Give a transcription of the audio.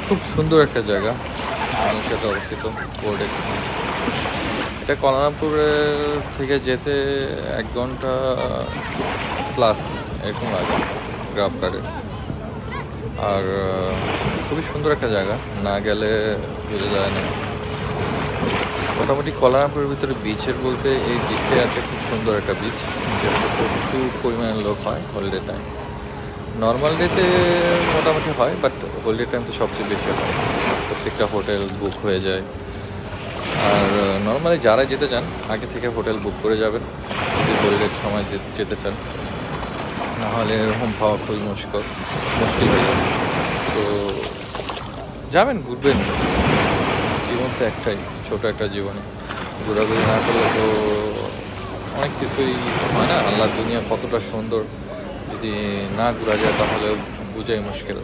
খুব সুন্দর একটা জায়গা, মালয়েশিয়াতে অবস্থিত পোর্টেক্স। এটা কুয়ালালামপুরের থেকে যেতে 1 ঘন্টা প্লাস এরকম লাগে গ্রাব কারে। আর খুবই সুন্দর একটা জায়গা, না গেলে বোঝা যায় না। মোটামুটি কুয়ালালামপুরের ভিতরে বিচের বলতে এই বিচে আছে খুব সুন্দর একটা বিচ, যেখানে প্রচুর পরিমাণে লোক হয় হলিডে টাইম। নর্মাল ডেতে মোটামুটি হয়, বাট হলিডে টাইম তো সবচেয়ে বেশি হয়, প্রত্যেকটা হোটেল বুক হয়ে যায়। আর নর্মালি যারা যেতে চান আগে থেকে হোটেল বুক করে যাবেন যদি হলিডের সময় যেতে চান, নাহলে রুম পাওয়া খুবই মুশকিল হয়ে যাবে। তো যাবেন, ঘুরবেন, জীবন তো একটাই, ছোট একটা জীবনে ঘোরাঘুরি না করলে তো অনেক কিছুই হয় না। আল্লাহর দুনিয়া কতটা সুন্দর, যদি না ঘোরা যায় তাহলে বোঝাই মুশকিল।